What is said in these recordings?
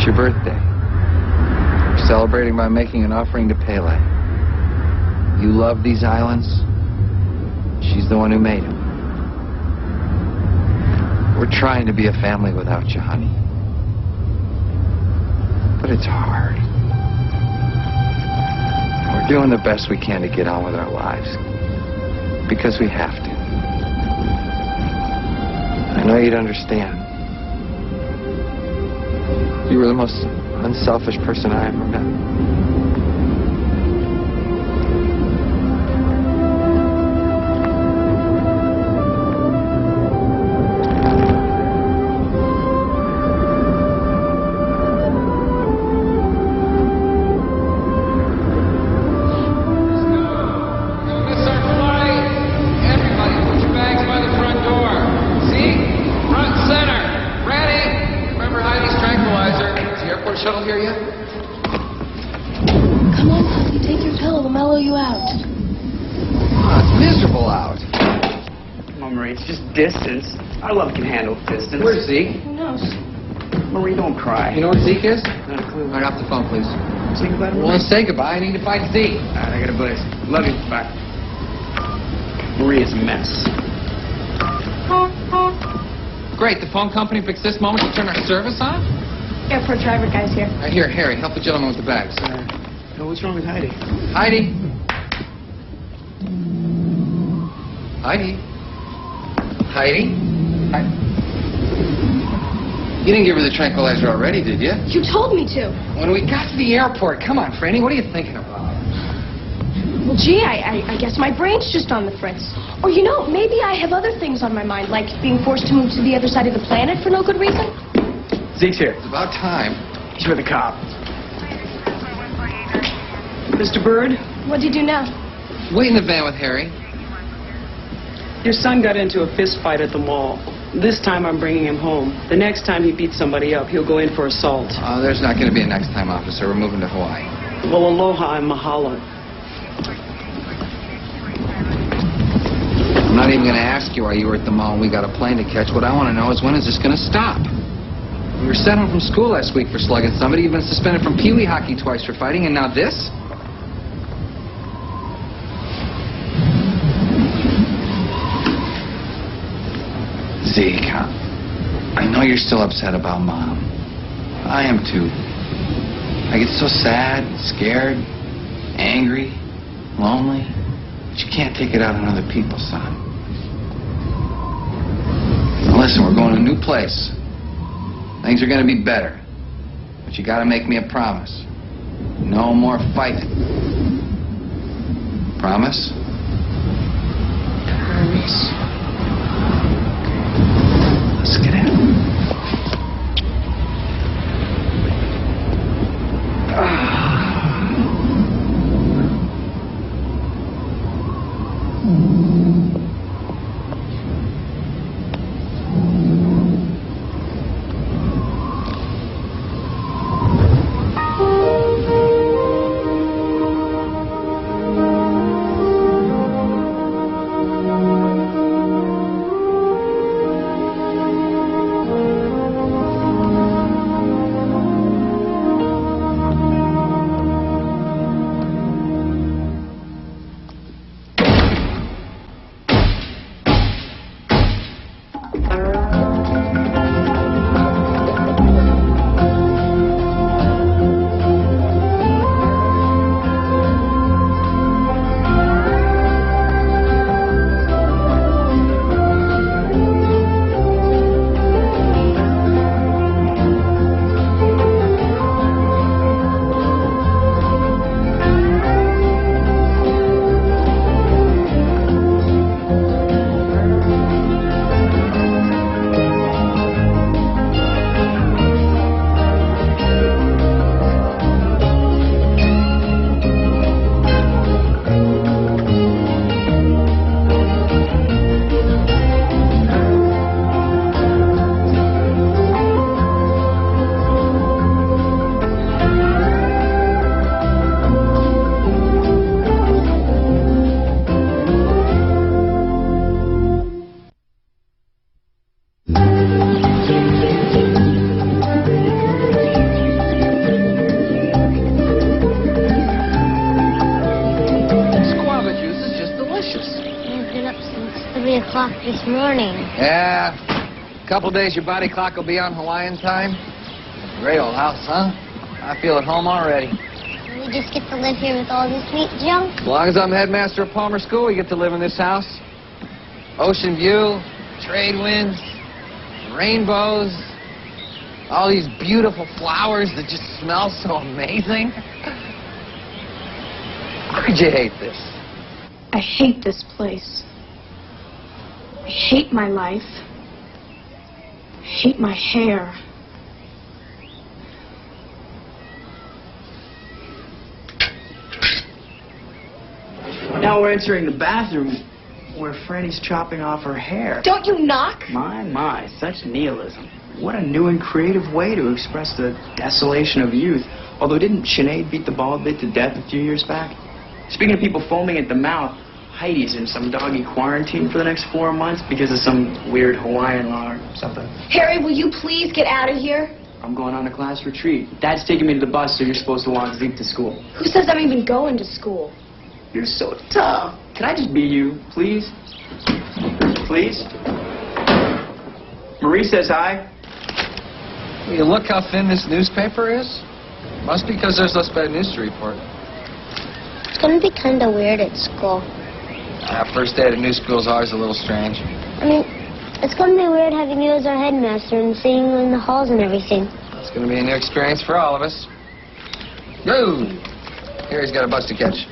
your birthday. You're celebrating by making an offering to Pele. You love these islands. She's the one who made them. We're trying to be a family without you, honey. But it's hard. We're doing the best we can to get on with our lives. Because we have to. I know you'd understand. You were the most unselfish person I ever met. Shuttle here yet? Come on, Puffy, take your pill. It'll mellow you out. Oh, it's miserable out. Come on, Marie, it's just distance. Our love can handle distance. Where's Zeke? Who knows? Marie, don't cry. You know where Zeke is? Not a clue. Right off the phone, please. Say goodbye to Well, Marie. say goodbye. I need to find Zeke. All right, I got a buzz. Love you. Bye. Marie is a mess. Great. The phone company fixed this moment to turn our service on? Airport driver guy's here. Here, Harry, help the gentleman with the bags. No, what's wrong with Heidi? Heidi. Heidi. Heidi. You didn't give her the tranquilizer already, did you? You told me to. When we got to the airport, come on, Franny, what are you thinking about? Well, gee, I guess my brain's just on the fritz. Or, you know, maybe I have other things on my mind, like being forced to move to the other side of the planet for no good reason. Zeke's here. It's about time. He's with a cop. Mr. Byrd, What'd you do now? Wait in the van with Harry. Your son got into a fist fight at the mall. This time I'm bringing him home. The next time he beats somebody up, he'll go in for assault. There's not going to be a next time, officer. We're moving to Hawaii. Well, aloha and mahalo. I'm not even going to ask you why you were at the mall and we got a plane to catch. What I want to know is when is this going to stop? You were sent home from school last week for slugging somebody. You've been suspended from Pee Wee hockey twice for fighting, and now this? Zeke, I know you're still upset about Mom. I am too. I get so sad, scared, angry, lonely. But you can't take it out on other people, son. Now listen, we're going to a new place. Things are going to be better. But you got to make me a promise. No more fighting. Promise? Promise. Let's get in. clock this morning. Yeah. A couple days your body clock will be on Hawaiian time. Great old house, huh? I feel at home already. We just get to live here with all this sweet junk. As long as I'm headmaster of Palmer School, we get to live in this house. Ocean view, trade winds, rainbows, all these beautiful flowers that just smell so amazing. How could you hate this? I hate this place. I hate my life. I hate my hair. Now we're entering the bathroom where Freddie's chopping off her hair. Don't you knock? My, such nihilism. What a new and creative way to express the desolation of youth. Although didn't Sinead beat the bald bit to death a few years back? Speaking of people foaming at the mouth, Heidi's in some doggy quarantine for the next 4 months because of some weird Hawaiian law or something. Harry, will you please get out of here? I'm going on a class retreat. Dad's taking me to the bus, so you're supposed to walk Zeke to school. Who says I'm even going to school? You're so tough. Can I just be you, please? Please? Marie says hi. Will you look how thin this newspaper is? Must be because there's less bad news to report. It's going to be kind of weird at school. First day at a new school is always a little strange. I mean, it's going to be weird having you as our headmaster and seeing you in the halls and everything. It's going to be a new experience for all of us. Go! Harry's got a bus to catch.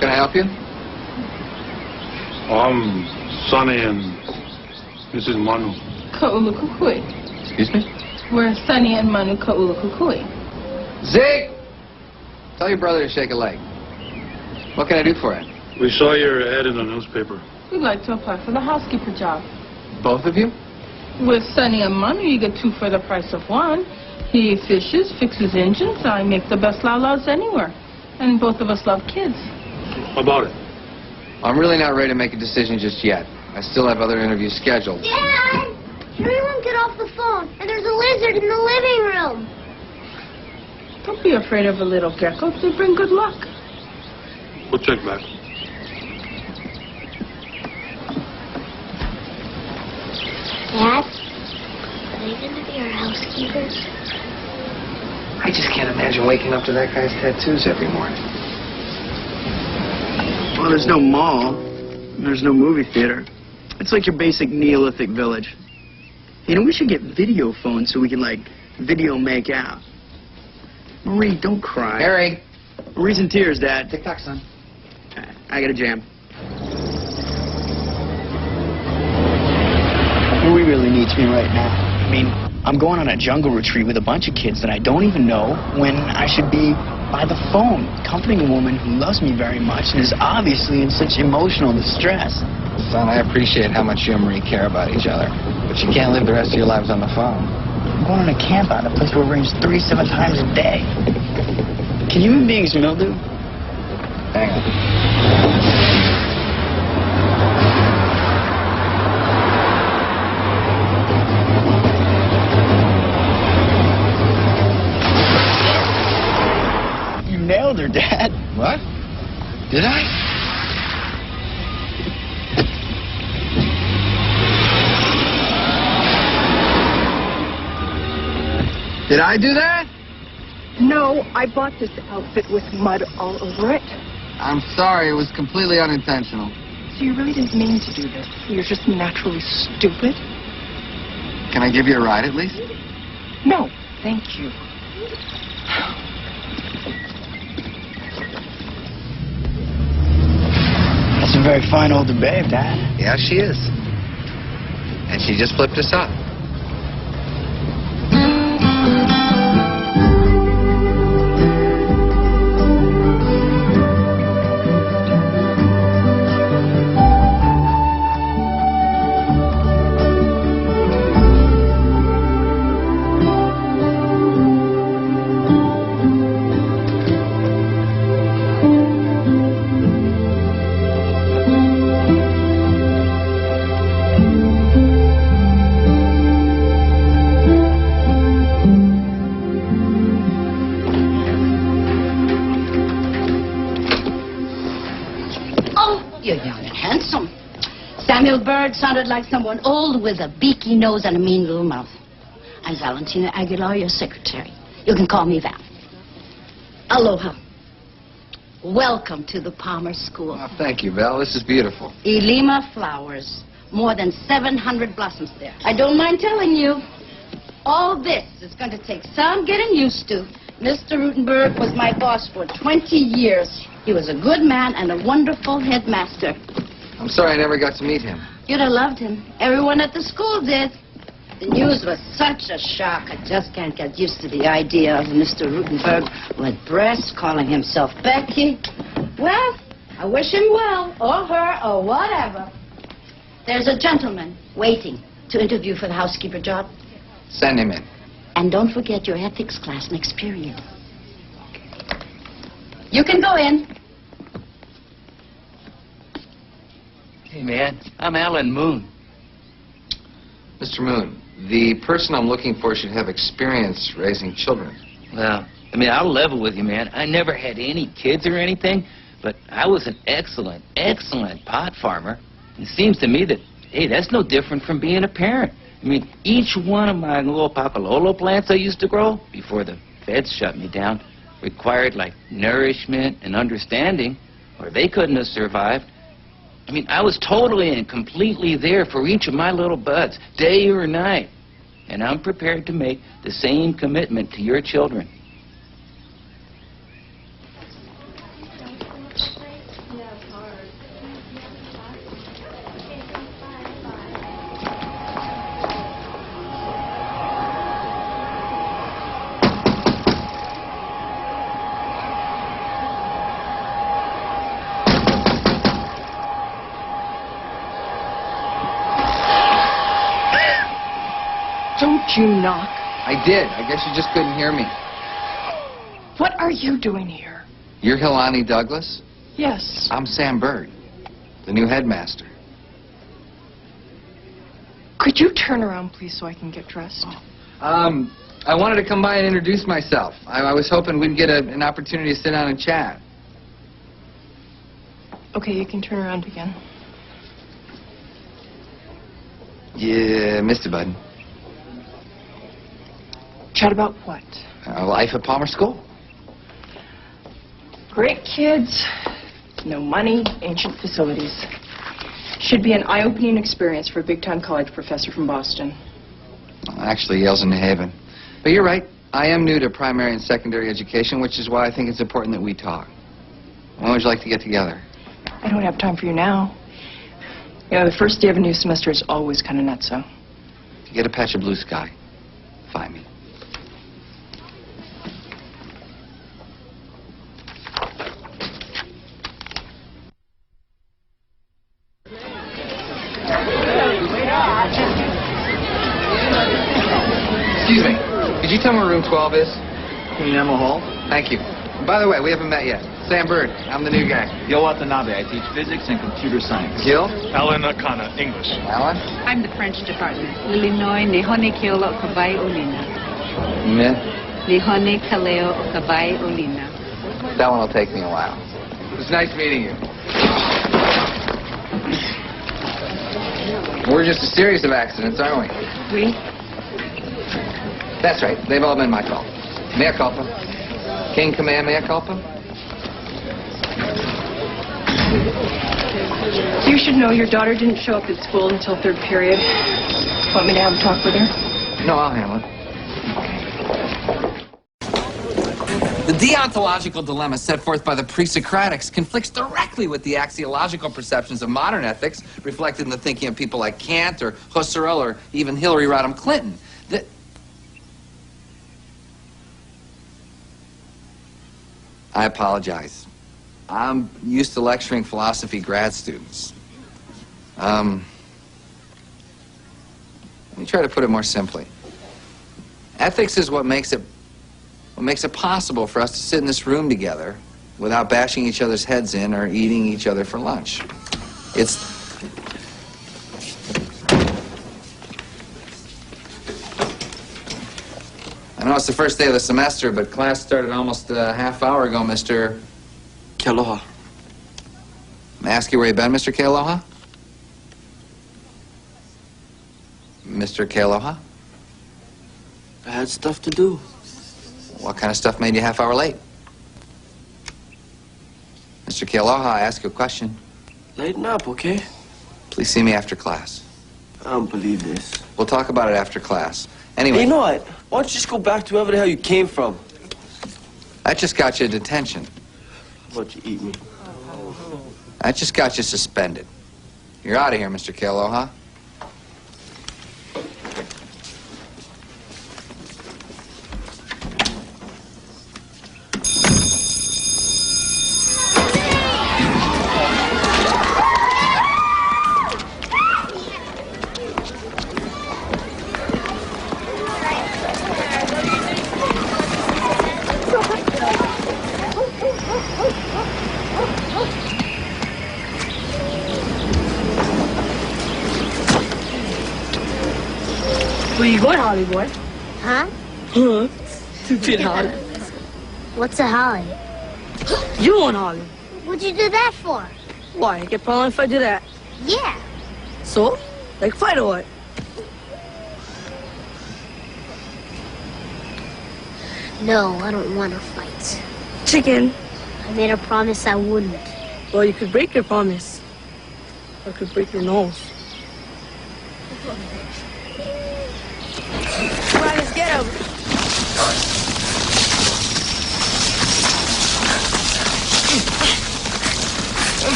Can I help you? I'm Sonny and Mrs. Manu. Ka'ulukukui. Excuse me? We're Sonny and Manu Ka'ulukukui. Zeke! Tell your brother to shake a leg. What can I do for you? We saw your ad in the newspaper. We'd like to apply for the housekeeper job. Both of you? With Sonny and Manu, you get 2 for the price of 1. He fishes, fixes engines. I make the best lalas anywhere. And both of us love kids. How about it? I'm really not ready to make a decision just yet. I still have other interviews scheduled. Dad! Harry won't get off the phone, and there's a lizard in the living room. Don't be afraid of a little gecko. They bring good luck. We'll check back. Dad, are they going to be our housekeepers? I just can't imagine waking up to that guy's tattoos every morning. Well, there's no mall. There's no movie theater. It's like your basic Neolithic village. You know, we should get video phones so we can, like, video make out. Marie, don't cry. Harry! Marie's in tears, Dad. Tick-tock, son. I got a jam. Marie really needs me right now. I mean, I'm going on a jungle retreat with a bunch of kids that I don't even know when I should be by the phone, comforting a woman who loves me very much and is obviously in such emotional distress. Son, I appreciate how much you and Marie care about each other, but you can't live the rest of your lives on the phone. I'm going on a camp out, a place where it rains 3 to 7 times a day. Can human beings mildew? Hang on. Nailed her, Dad. What? Did I? Did I do that? No, I bought this outfit with mud all over it. I'm sorry, it was completely unintentional. So you really didn't mean to do this. You're just naturally stupid. Can I give you a ride at least? No, thank you. That's a very fine older babe, Dad. Yeah, she is. And she just flipped us up. Byrd sounded like someone old with a beaky nose and a mean little mouth. I'm Valentina Aguilar, your secretary. You can call me Val. Aloha. Welcome to the Palmer School. Oh, thank you, Val. This is beautiful. Elima flowers. More than 700 blossoms there. I don't mind telling you, all this is going to take some getting used to. Mr. Rutenberg was my boss for 20 years. He was a good man and a wonderful headmaster. I'm sorry I never got to meet him. You'd have loved him. Everyone at the school did. The news was such a shock. I just can't get used to the idea of Mr. Rutenberg with breasts, calling himself Becky. Well, I wish him well, or her, or whatever. There's a gentleman waiting to interview for the housekeeper job. Send him in. And don't forget your ethics class next period. You can go in. Hey, man, I'm Alan Moon. Mr. Moon, the person I'm looking for should have experience raising children. Well, I mean, I'll level with you, man. I never had any kids or anything, but I was an excellent, excellent pot farmer. It seems to me that, hey, that's no different from being a parent. I mean, each one of my little papalolo plants I used to grow before the feds shut me down required, like, nourishment and understanding, or they couldn't have survived. I mean, I was totally and completely there for each of my little buds, day or night. And I'm prepared to make the same commitment to your children. Don't you knock? I did. I guess you just couldn't hear me. What are you doing here? You're Hilani Douglas? Yes. I'm Sam Byrd, the new headmaster. Could you turn around, please, so I can get dressed? I wanted to come by and introduce myself. I was hoping we'd get an opportunity to sit down and chat. Okay, you can turn around again. Yeah, missed it, bud. Chat about what? Life at Palmer School. Great kids, no money, ancient facilities. Should be an eye-opening experience for a big-time college professor from Boston. Actually, Yale's in New Haven. But you're right. I am new to primary and secondary education, which is why I think it's important that we talk. When would you like to get together? I don't have time for you now. You know, the first day of a new semester is always kind of nutso. If you get a patch of blue sky, find me. Excuse me. Could you tell me where room 12 is? Queen Emma Hall. Thank you. By the way, we haven't met yet. Sam Byrd. I'm the new guy. Gil Watanabe. I teach physics and computer science. Gil? Alan Akana, English. Alan? I'm the French department. Illinois, Nihone Keolo Okabai Olina. Myth? Nihone Kaleo Okabai Olina. That one will take me a while. It was nice meeting you. We're just a series of accidents, aren't we? Oui. That's right. They've all been my fault. Mea culpa. King command, mea culpa. You should know your daughter didn't show up at school until third period. Want me to have a talk with her? No, I'll handle it. The deontological dilemma set forth by the pre-Socratics conflicts directly with the axiological perceptions of modern ethics reflected in the thinking of people like Kant or Husserl or even Hillary Rodham Clinton. I apologize. I'm used to lecturing philosophy grad students. Let me try to put it more simply. Ethics is what makes it possible for us to sit in this room together without bashing each other's heads in or eating each other for lunch. I know it's the first day of the semester, but class started almost a half hour ago, Mr. Kealoha. May I ask you where you've been, Mr. Kealoha? Mr. Kealoha? I had stuff to do. What kind of stuff made you a half hour late? Mr. Kealoha, I ask you a question. Lighten up, okay? Please see me after class. I don't believe this. We'll talk about it after class. Anyway. Hey, you know what? Why don't you just go back to wherever the hell you came from? That just got you detention. How about you eat me? That just got you suspended. You're out of here, Mr. Kealoha. Where you going, Holly boy? Huh? Huh? Stupid Holly. What's a holly? You want Holly? What'd you do that for? Why? Get problem if I do that? Yeah. So? Like fight or what? No, I don't want to fight. Chicken. I made a promise I wouldn't. Well, you could break your promise. Or I could break your nose. Come on, let's get him.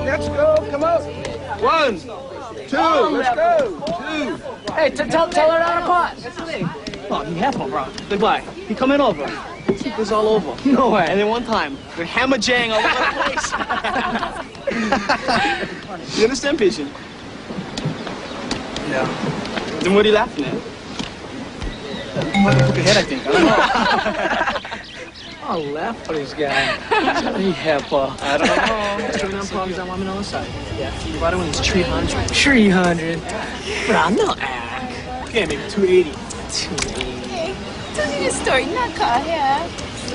Let's go, come on. Tell her how to pause. Oh, be careful, bro. Look like he coming over. He goes all over. No way. And then one time, we're hammer jang all over the place. You understand, patient? Yeah. Then what are you laughing at? Look ahead, I think. I don't know. Oh, laugh for this guy. He helpful. I don't know. He's doing on problems I'm on the other side. Yeah. Right when he's 300. 300. But I'm not act. Yeah, maybe 280. 280. Tell me the story, not car hair.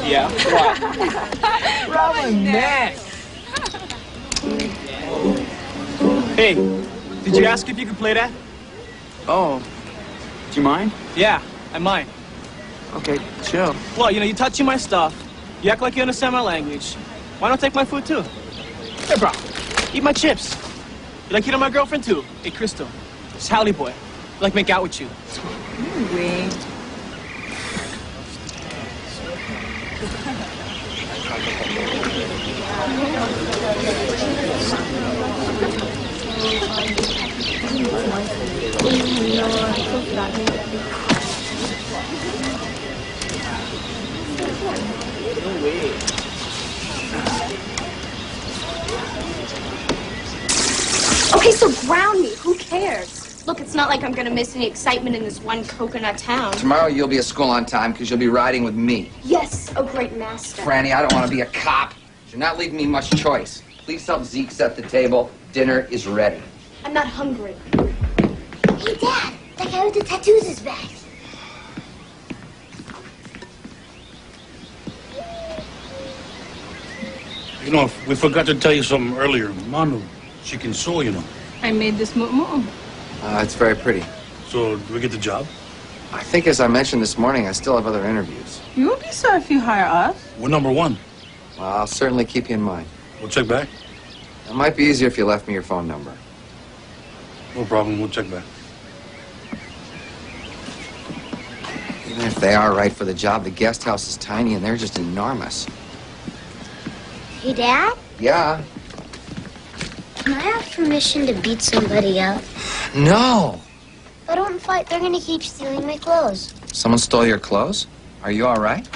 Yeah, what? Round my neck. Hey, did you ask if you could play that? Oh, do you mind? Yeah, I mind. Okay, chill. Well, you know, you're touching my stuff. You act like you understand my language. Why not take my food, too? Hey, bro, eat my chips. You like hitting my girlfriend, too? Hey, Crystal, it's Howley boy. I'd like to make out with you. Wait. No way. Okay, so ground me. Who cares? Look, it's not like I'm gonna miss any excitement in this one coconut town. Tomorrow you'll be at school on time because you'll be riding with me. Yes, a great master. Franny, I don't want to be a cop. You're not leaving me much choice. Please help Zeke set the table. Dinner is ready. I'm not hungry. Hey, Dad, that guy with the tattoos is back. You know, we forgot to tell you something earlier. Manu, she can sew, you know. I made this moo-moo. It's very pretty. So, do we get the job? I think, as I mentioned this morning, I still have other interviews. You won't be sorry if you hire us. We're number one. Well, I'll certainly keep you in mind. We'll check back. It might be easier if you left me your phone number. No problem. We'll check back. Even if they are right for the job, the guest house is tiny and they're just enormous. Hey, Dad? Yeah? Can I have permission to beat somebody up? No! If I don't fight, they're gonna keep stealing my clothes. Someone stole your clothes? Are you all right?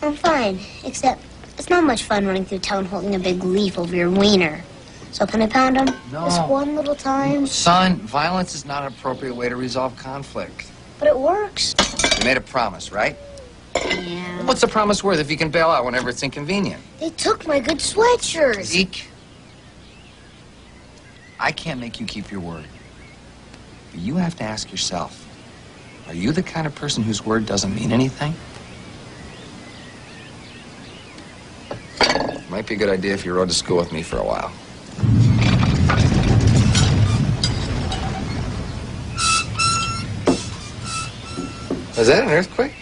I'm fine, except it's not much fun running through town holding a big leaf over your wiener. So can I pound him? No. Just one little time? Son, violence is not an appropriate way to resolve conflict. But it works. You made a promise, right? Yeah. What's the promise worth if you can bail out whenever it's inconvenient? They took my good sweatshirts. Zeke, I can't make you keep your word. But you have to ask yourself, are you the kind of person whose word doesn't mean anything? Might be a good idea if you rode to school with me for a while. Was that an earthquake?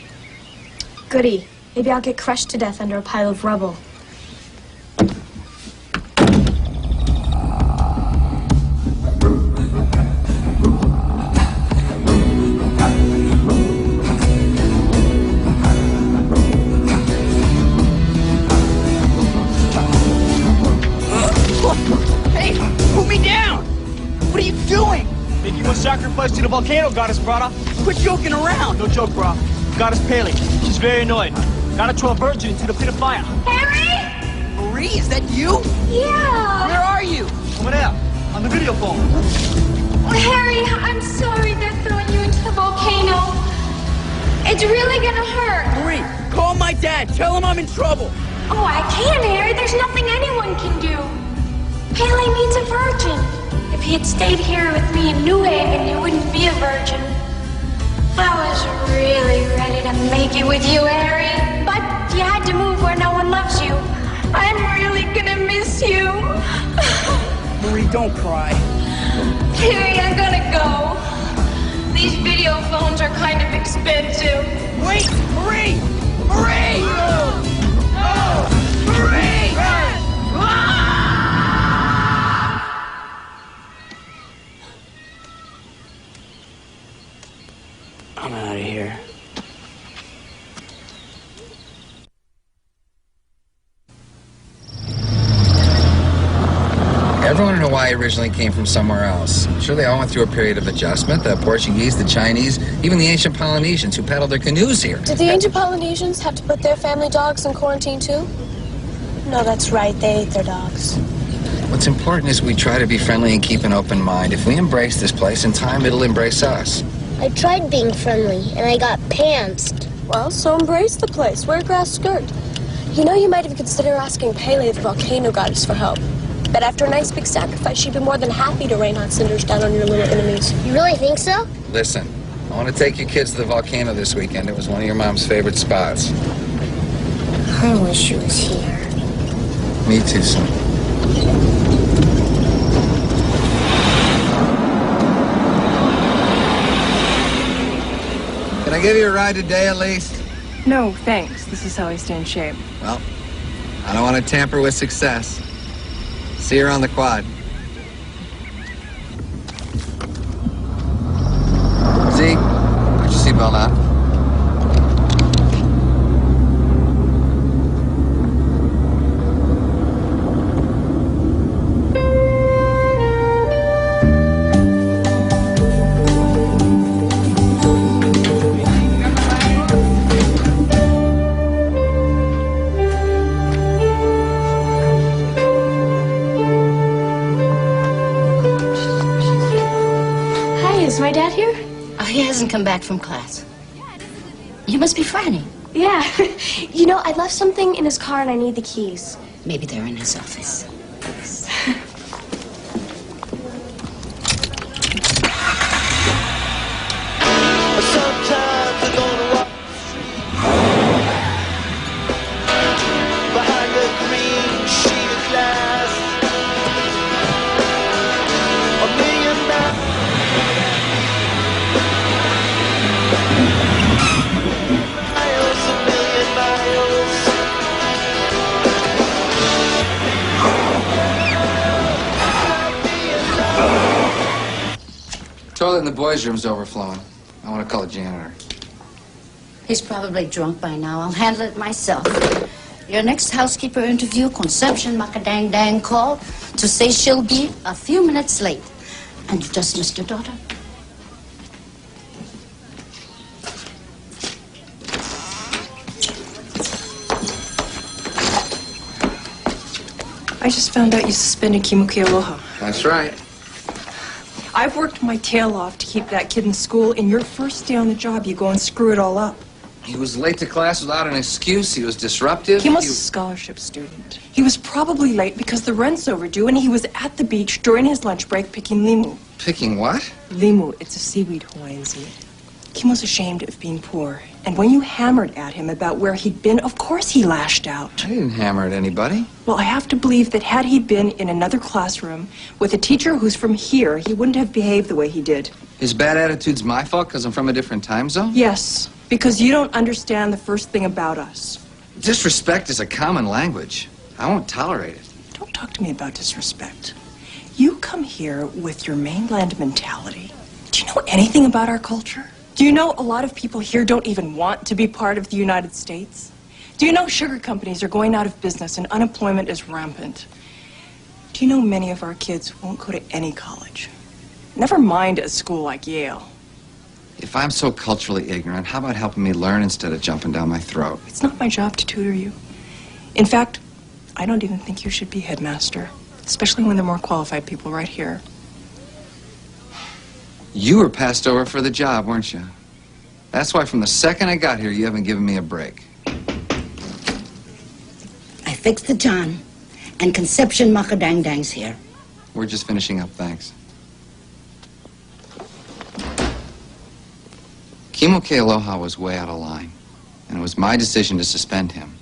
Goody. Maybe I'll get crushed to death under a pile of rubble. Hey, put me down! What are you doing? Making one sacrifice to the volcano goddess, brother. Quit joking around. No joke, bro. Goddess Paley. She's very annoying. Gotta throw a virgin into the pit of fire. Harry? Marie, is that you? Yeah. Where are you? Over there, on the video phone. Oh, Harry, I'm sorry they're throwing you into the volcano. It's really gonna hurt. Marie, call my dad. Tell him I'm in trouble. Oh, I can't, Harry. There's nothing anyone can do. Haley needs a virgin. If he had stayed here with me in New Haven, he wouldn't be a virgin. I was really ready to make it with you, Harry. But you had to move where no one loves you. I'm really gonna miss you. Marie, don't cry. Harry, I'm gonna go. These video phones are kind of expensive. Wait, Marie! Marie! Marie! I'm out of here. Everyone in Hawaii originally came from somewhere else. Sure, they all went through a period of adjustment. The Portuguese, the Chinese, even the ancient Polynesians who paddled their canoes here. Did the ancient Polynesians have to put their family dogs in quarantine too? No, that's right. They ate their dogs. What's important is we try to be friendly and keep an open mind. If we embrace this place, in time it'll embrace us. I tried being friendly, and I got pantsed. Well, so embrace the place. Wear a grass skirt. You know, you might even consider asking Pele, the volcano goddess, for help. But after a nice big sacrifice, she'd be more than happy to rain hot cinders down on your little enemies. You really think so? Listen, I want to take you kids to the volcano this weekend. It was one of your mom's favorite spots. I wish she was here. Me too, son. Can I give you a ride today at least? No, thanks. This is how I stay in shape. Well, I don't want to tamper with success. See you around the quad. Zeke, put your seatbelt on. Is my dad here? Oh, he hasn't come back from class. You must be Franny. Yeah. You know, I left something in his car and I need the keys. Maybe they're in his office. Sometimes I'm gonna walk behind the green sheet of glass. Toilet in the boys' room's overflowing. I want to call the janitor. He's probably drunk by now. I'll handle it myself. Your next housekeeper interview, Conception Macadang called to say she'll be a few minutes late. And you just missed your daughter. I just found out you suspended Kimuki Aloha. That's right. I've worked my tail off to keep that kid in school, and your first day on the job, you go and screw it all up. He was late to class without an excuse. He was disruptive. He was a scholarship student. He was probably late because the rent's overdue, and he was at the beach during his lunch break picking limu. Picking what? Limu, it's a seaweed Hawaiian seed. Kim was ashamed of being poor, and when you hammered at him about where he'd been, of course he lashed out. I didn't hammer at anybody. Well, I have to believe that had he been in another classroom with a teacher who's from here, he wouldn't have behaved the way he did. His bad attitude's my fault because I'm from a different time zone? Yes, because you don't understand the first thing about us. Disrespect is a common language. I won't tolerate it. Don't talk to me about disrespect. You come here with your mainland mentality. Do you know anything about our culture? Do you know a lot of people here don't even want to be part of the United States? Do you know sugar companies are going out of business and unemployment is rampant? Do you know many of our kids won't go to any college? Never mind a school like Yale. If I'm so culturally ignorant, how about helping me learn instead of jumping down my throat? It's not my job to tutor you. In fact, I don't even think you should be headmaster, especially when there are more qualified people right here. You were passed over for the job, weren't you? That's why from the second I got here, you haven't given me a break. I fixed the John, and Conception Macadang's here. We're just finishing up, thanks. Kimuke Aloha was way out of line, and it was my decision to suspend him.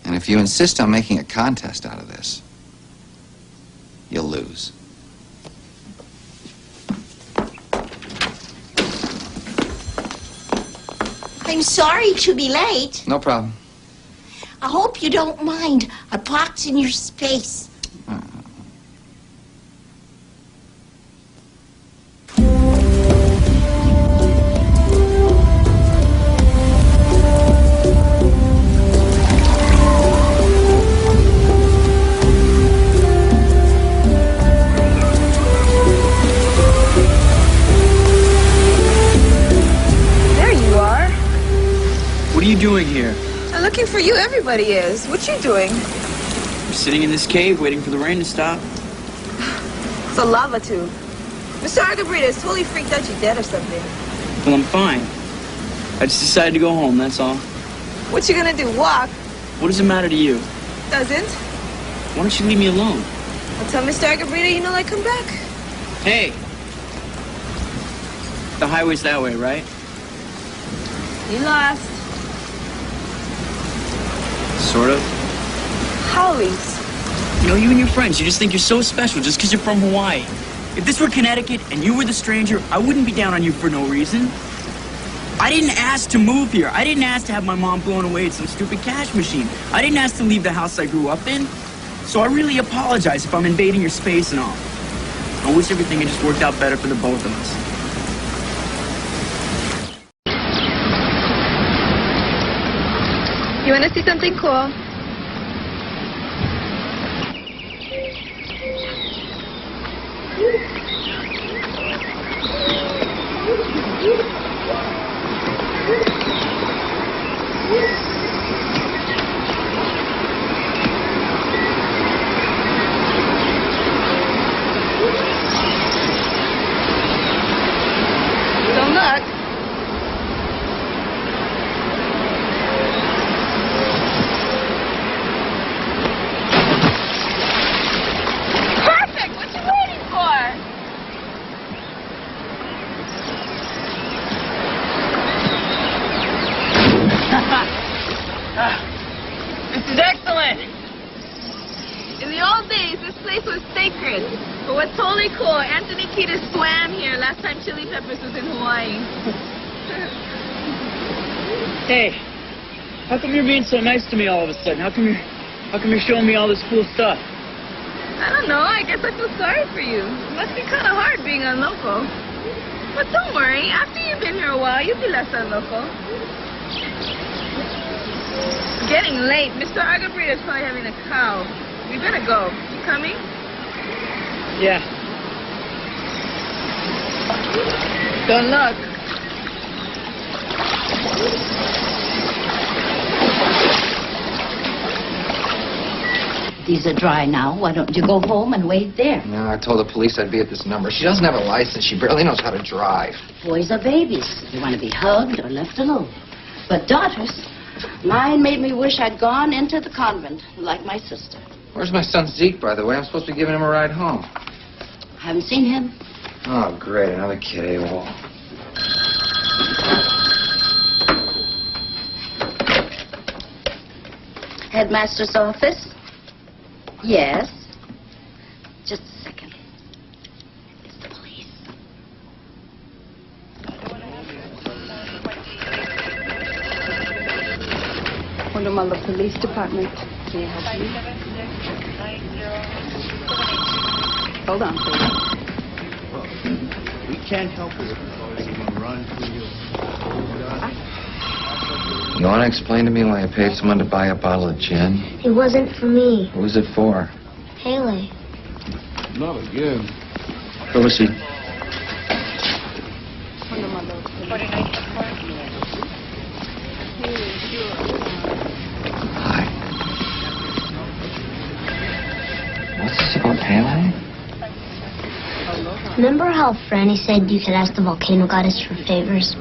And if you insist on making a contest out of this, you'll lose. I'm sorry to be late. No problem. I hope you don't mind. I parked in your space. What are you doing here? I'm looking for you. Everybody is. What you doing? I'm sitting in this cave waiting for the rain to stop. It's a lava tube. Mr. Argabrita is totally freaked out you're dead or something. Well, I'm fine. I just decided to go home, that's all. What you gonna do, walk? What does it matter to you? Doesn't. Why don't you leave me alone? I'll tell Mr. Argabrita you know I come back. Hey! The highway's that way, right? You lost. Sort of. Howleys. You know, you and your friends, you just think you're so special just because you're from Hawaii. If this were Connecticut and you were the stranger, I wouldn't be down on you for no reason. I didn't ask to move here. I didn't ask to have my mom blown away at some stupid cash machine. I didn't ask to leave the house I grew up in. So I really apologize if I'm invading your space and all. I wish everything had just worked out better for the both of us. You wanna see something cool? Don't look. Perfect! What you waiting for? This is excellent! In the old days, this place was sacred. But what's totally cool, Anthony Kiedis swam here last time Chili Peppers was in Hawaii. Hey, how come you're being so nice to me all of a sudden? How come you're showing me all this cool stuff? I don't know, I guess I feel sorry for you. It must be kind of hard being a local. But don't worry, after you've been here a while, you'll be less loco. It's getting late. Mr. Agabrita is probably having a cow. We better go. You coming? Yeah. Don't look. These are dry now. Why don't you go home and wait there? No, I told the police I'd be at this number. She doesn't have a license. She barely knows how to drive. Boys are babies. They want to be hugged or left alone. But daughters, mine made me wish I'd gone into the convent like my sister. Where's my son Zeke, by the way? I'm supposed to be giving him a ride home. Haven't seen him. Oh, great. Another kid AWOL. Headmaster's office? Yes. Just a second. It's the police. Honolulu Police Department. Can I help you? Hold on, please. We can't help you. We're going to run for you. You want to explain to me why I paid someone to buy a bottle of gin? It wasn't for me. Who was it for? Haley. Not again. Who was she? Hi. What's this about Haley? Remember how Franny said you could ask the volcano goddess for favors?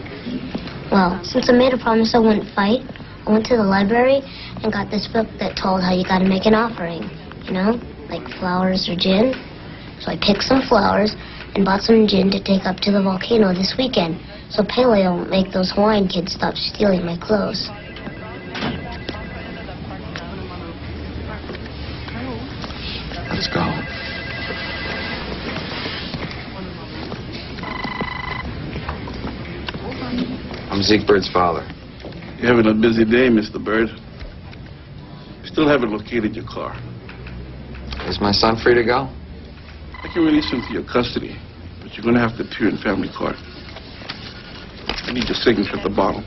Well, since I made a promise I wouldn't fight, I went to the library and got this book that told how you gotta make an offering. You know, like flowers or gin. So I picked some flowers and bought some gin to take up to the volcano this weekend. So Pele won't make those Hawaiian kids stop stealing my clothes. Let's go. I'm Zeke Bird's father. You're having a busy day, Mr. Byrd. We still haven't located your car. Is my son free to go? I can release him to your custody, but you're going to have to appear in family court. I need your signature at the bottom.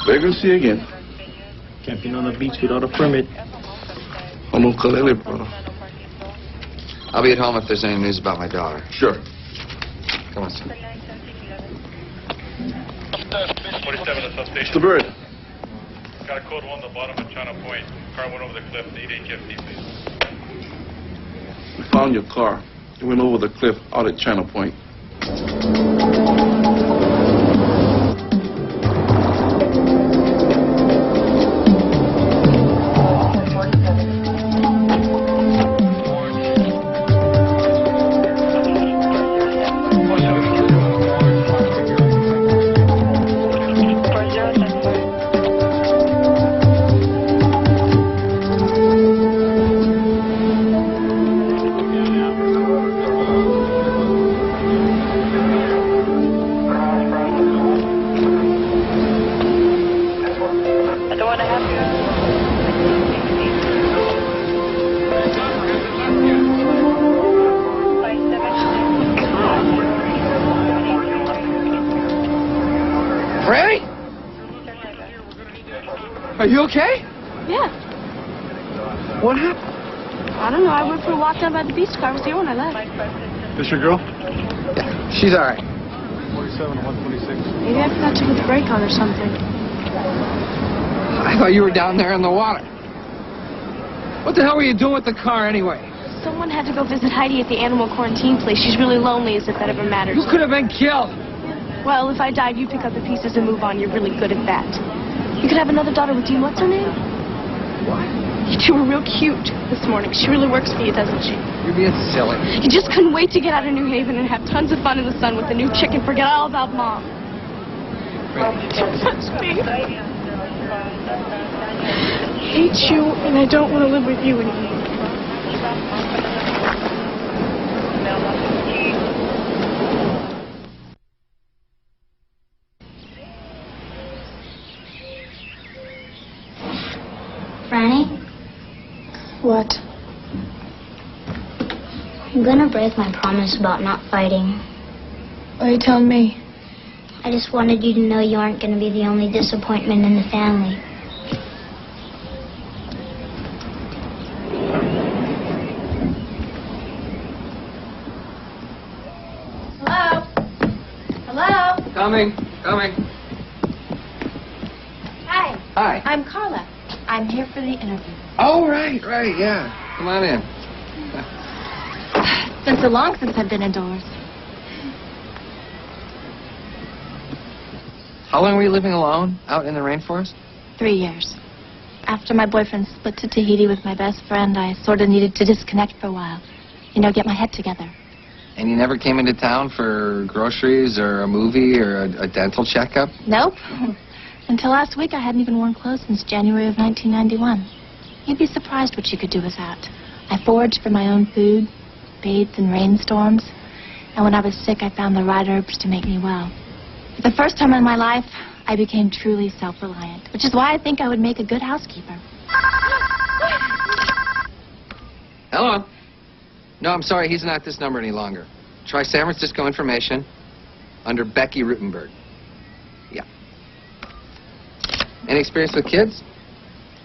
Vagrancy again. Camping on the beach without a permit. Brother. I'll be at home if there's any news about my daughter. Sure. Come on, son. Mr. Byrd. Got a code 1 at the bottom of China Point. Car went over the cliff. Need HFT, please. We found your car. It went over the cliff out at China Point. Are you okay? Yeah. What happened? I don't know. I went for a walk down by the beach. I was here when I left. This your girl? Yeah, she's all right. 47 and 126. Maybe I forgot to put the brake on or something. I thought you were down there in the water. What the hell were you doing with the car anyway? Someone had to go visit Heidi at the animal quarantine place. She's really lonely, as if that ever matters. You could have been killed. Well, if I died, you pick up the pieces and move on. You're really good at that. You could have another daughter with you. What's her name? What? You two were real cute this morning. She really works for you, doesn't she? You're being silly. You just couldn't wait to get out of New Haven and have tons of fun in the sun with the new chick and forget all about Mom. That's me. I hate you, and I don't want to live with you anymore. Franny? What? I'm gonna break my promise about not fighting. What are you telling me? I just wanted you to know you aren't gonna be the only disappointment in the family. Hello? Hello? Coming. Hi. Hi. I'm Carla. I'm here for the interview. Oh, right, yeah. Come on in. It's been so long since I've been indoors. How long were you living alone out in the rainforest? 3 years. After my boyfriend split to Tahiti with my best friend, I sort of needed to disconnect for a while. You know, get my head together. And you never came into town for groceries or a movie or a dental checkup? Nope. Until last week, I hadn't even worn clothes since January of 1991. You'd be surprised what you could do with that. I foraged for my own food, bathed in rainstorms, and when I was sick, I found the right herbs to make me well. For the first time in my life, I became truly self-reliant, which is why I think I would make a good housekeeper. Hello. No, I'm sorry, he's not at this number any longer. Try San Francisco information under Becky Rutenberg. Yeah. Any experience with kids?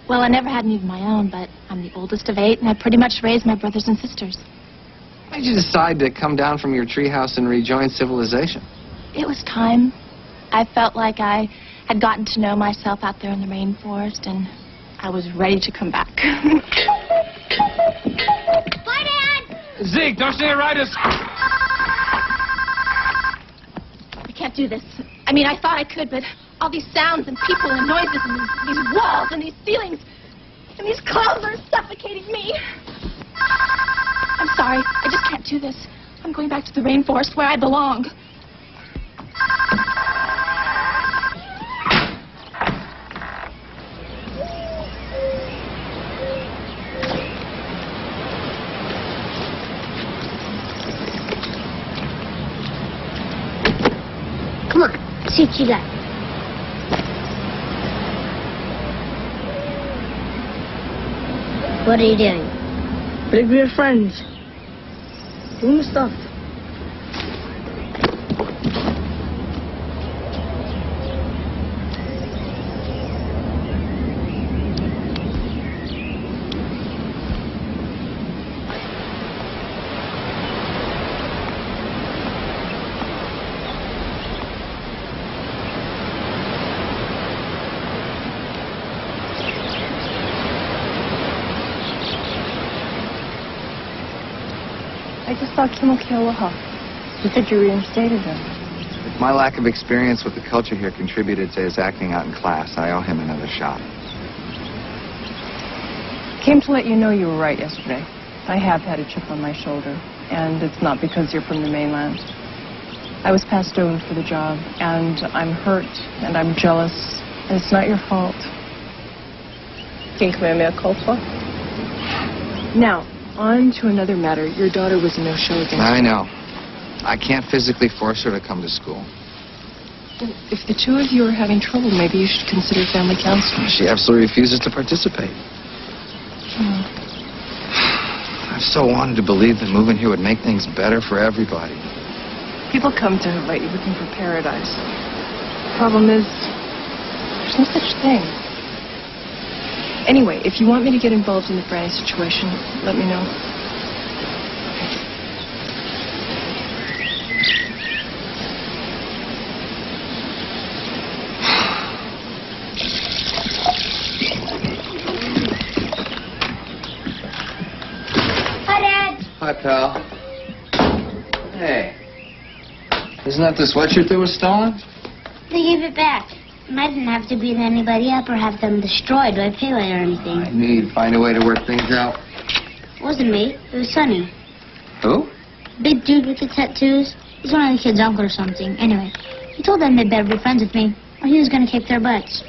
Well, I never had any of my own, but I'm the oldest of 8, and I pretty much raised my brothers and sisters. Why did you decide to come down from your treehouse and rejoin civilization? It was time. I felt like I had gotten to know myself out there in the rainforest, and I was ready to come back. Bye, Dad! Zeke, don't you ride us? I can't do this. I mean, I thought I could, but all these sounds and people and noises and these walls and these ceilings and these clouds are suffocating me. I'm sorry. I just can't do this. I'm going back to the rainforest where I belong. Come on, see what you got. What are you doing? Big weird friends. Doing stuff. I just saw Kimokioloha. He said you reinstated him. If my lack of experience with the culture here contributed to his acting out in class, I owe him another shot. Came to let you know you were right yesterday. I have had a chip on my shoulder, and it's not because you're from the mainland. I was passed over for the job, and I'm hurt, and I'm jealous, and it's not your fault. Think mea culpa. Now, on to another matter. Your daughter was a no-show against I know. I can't physically force her to come to school. If the two of you are having trouble, maybe you should consider family counseling. She absolutely refuses to participate. I've so wanted to believe that moving here would make things better for everybody. People come to Hawaii looking for paradise. The problem is, there's no such thing. Anyway, if you want me to get involved in the Franny situation, let me know. Hi, Dad. Hi, pal. Hey. Isn't that the sweatshirt that was stolen? They gave it back. And I didn't have to beat anybody up or have them destroyed by Pele or anything. I knew you'd find a way to work things out. It wasn't me. It was Sonny. Who? Big dude with the tattoos. He's one of the kids' uncle or something. Anyway, he told them they better be friends with me, or he was going to kick their butts.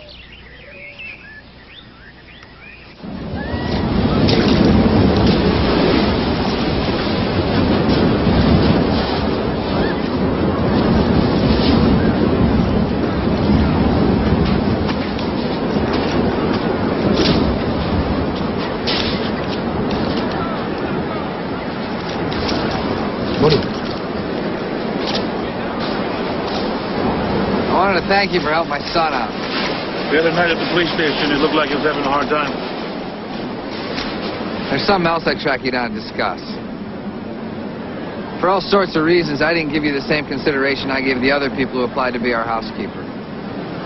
Woody. I wanted to thank you for helping my son out. The other night at the police station, it looked like he was having a hard time. There's something else I track you down to discuss. For all sorts of reasons, I didn't give you the same consideration I gave the other people who applied to be our housekeeper.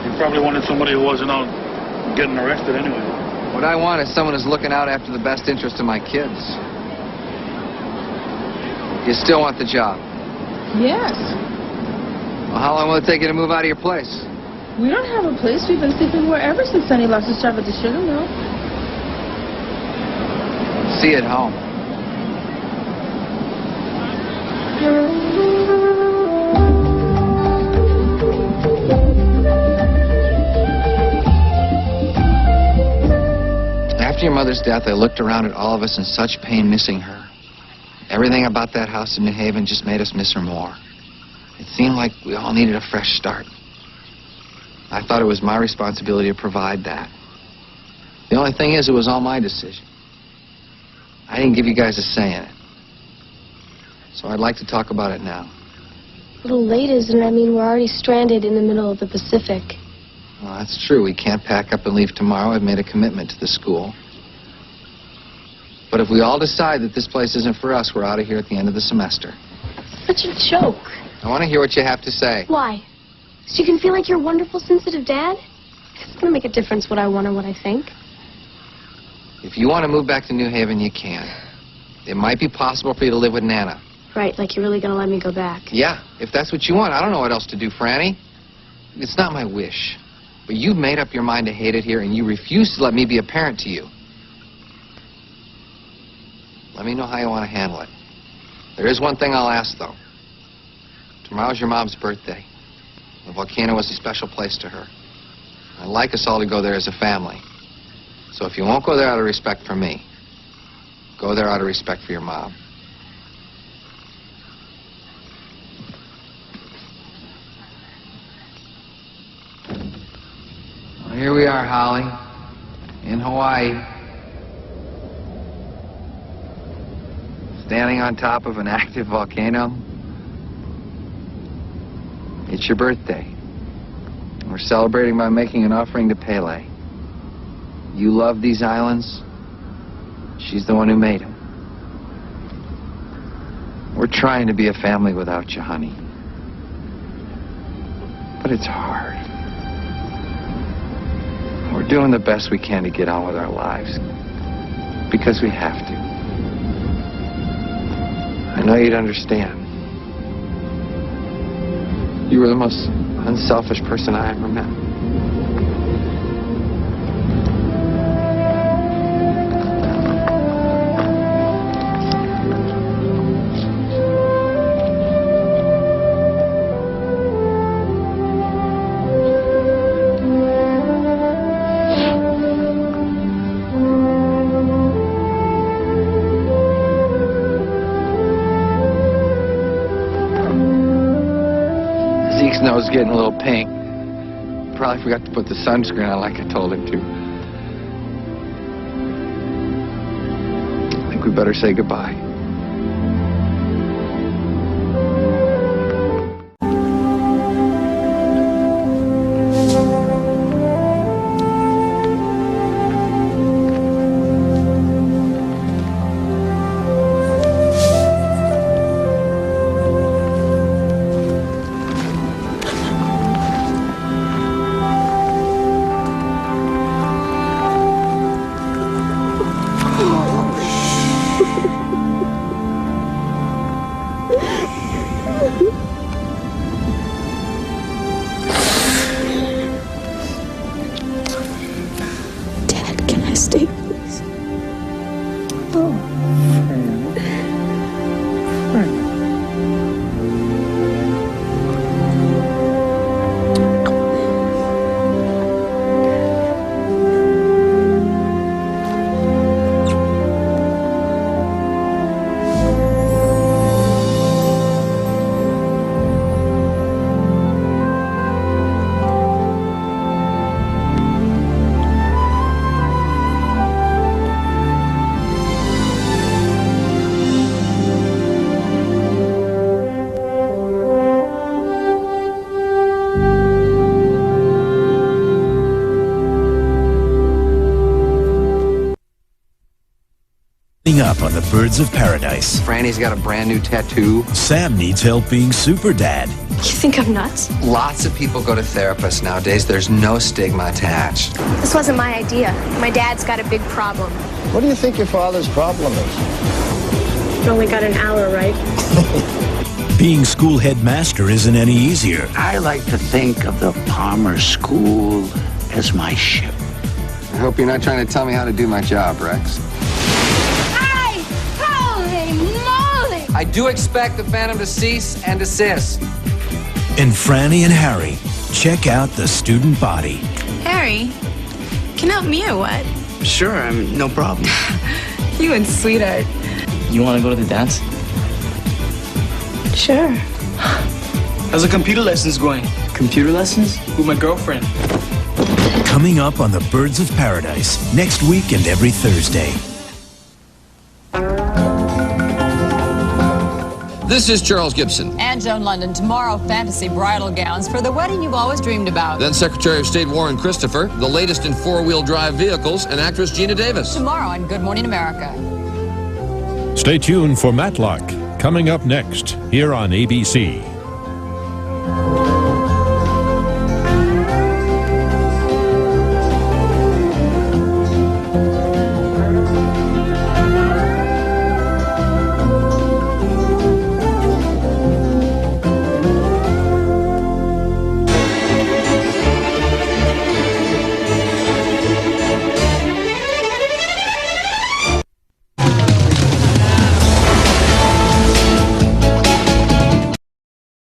You probably wanted somebody who wasn't out getting arrested anyway. What I want is someone who's looking out after the best interest of my kids. You still want the job? Yes. Well, how long will it take you to move out of your place? We don't have a place. We've been sleeping wherever since Sonny lost his job at the sugar mill. See you at home. After your mother's death, I looked around at all of us in such pain missing her. Everything about that house in New Haven just made us miss her more. It seemed like we all needed a fresh start. I thought it was my responsibility to provide that. The only thing is, it was all my decision. I didn't give you guys a say in it. So I'd like to talk about it now. A little late, isn't it? I mean, we're already stranded in the middle of the Pacific. Well, that's true. We can't pack up and leave tomorrow. I've made a commitment to the school. But if we all decide that this place isn't for us, we're out of here at the end of the semester. Such a joke. I want to hear what you have to say. Why? So you can feel like you're a wonderful, sensitive dad? It's going to make a difference what I want or what I think. If you want to move back to New Haven, you can. It might be possible for you to live with Nana. Right, like you're really going to let me go back. Yeah, if that's what you want. I don't know what else to do, Franny. It's not my wish. But you've made up your mind to hate it here, and you refuse to let me be a parent to you. Let me know how you want to handle it. There is one thing I'll ask, though. Tomorrow's your mom's birthday. The volcano is a special place to her. I'd like us all to go there as a family. So if you won't go there out of respect for me, go there out of respect for your mom. Well, here we are, Holly, in Hawaii, standing on top of an active volcano. It's your birthday. We're celebrating by making an offering to Pele. You love these islands. She's the one who made them. We're trying to be a family without you, honey. But it's hard. We're doing the best we can to get on with our lives. Because we have to. I know you'd understand. You were the most unselfish person I ever met. Zeke's nose getting a little pink. Probably forgot to put the sunscreen on like I told him to. I think we better say goodbye. up on the Birds of Paradise. Franny's got a brand new tattoo. Sam needs help being super dad. You think I'm nuts? Lots of people go to therapists nowadays. There's no stigma attached. This wasn't my idea. My dad's got a big problem. What do you think your father's problem is? You only got an ARLO, right? Being school headmaster isn't any easier. I like to think of the Palmer School as my ship. I hope you're not trying to tell me how to do my job, Rex. Hey! Holy moly! I do expect the Phantom to cease and desist. And Franny and Harry check out the student body. Harry, can you help me or what? Sure, no problem. You and sweetheart. You want to go to the dance? Sure. How's the computer lessons going? Computer lessons? With my girlfriend. Coming up on the Birds of Paradise next week and every Thursday. This is Charles Gibson. And Joan London. Tomorrow, fantasy bridal gowns for the wedding you've always dreamed about. Then Secretary of State Warren Christopher, the latest in four-wheel drive vehicles, and actress Gina Davis. Tomorrow on Good Morning America. Stay tuned for Matlock, coming up next here on ABC.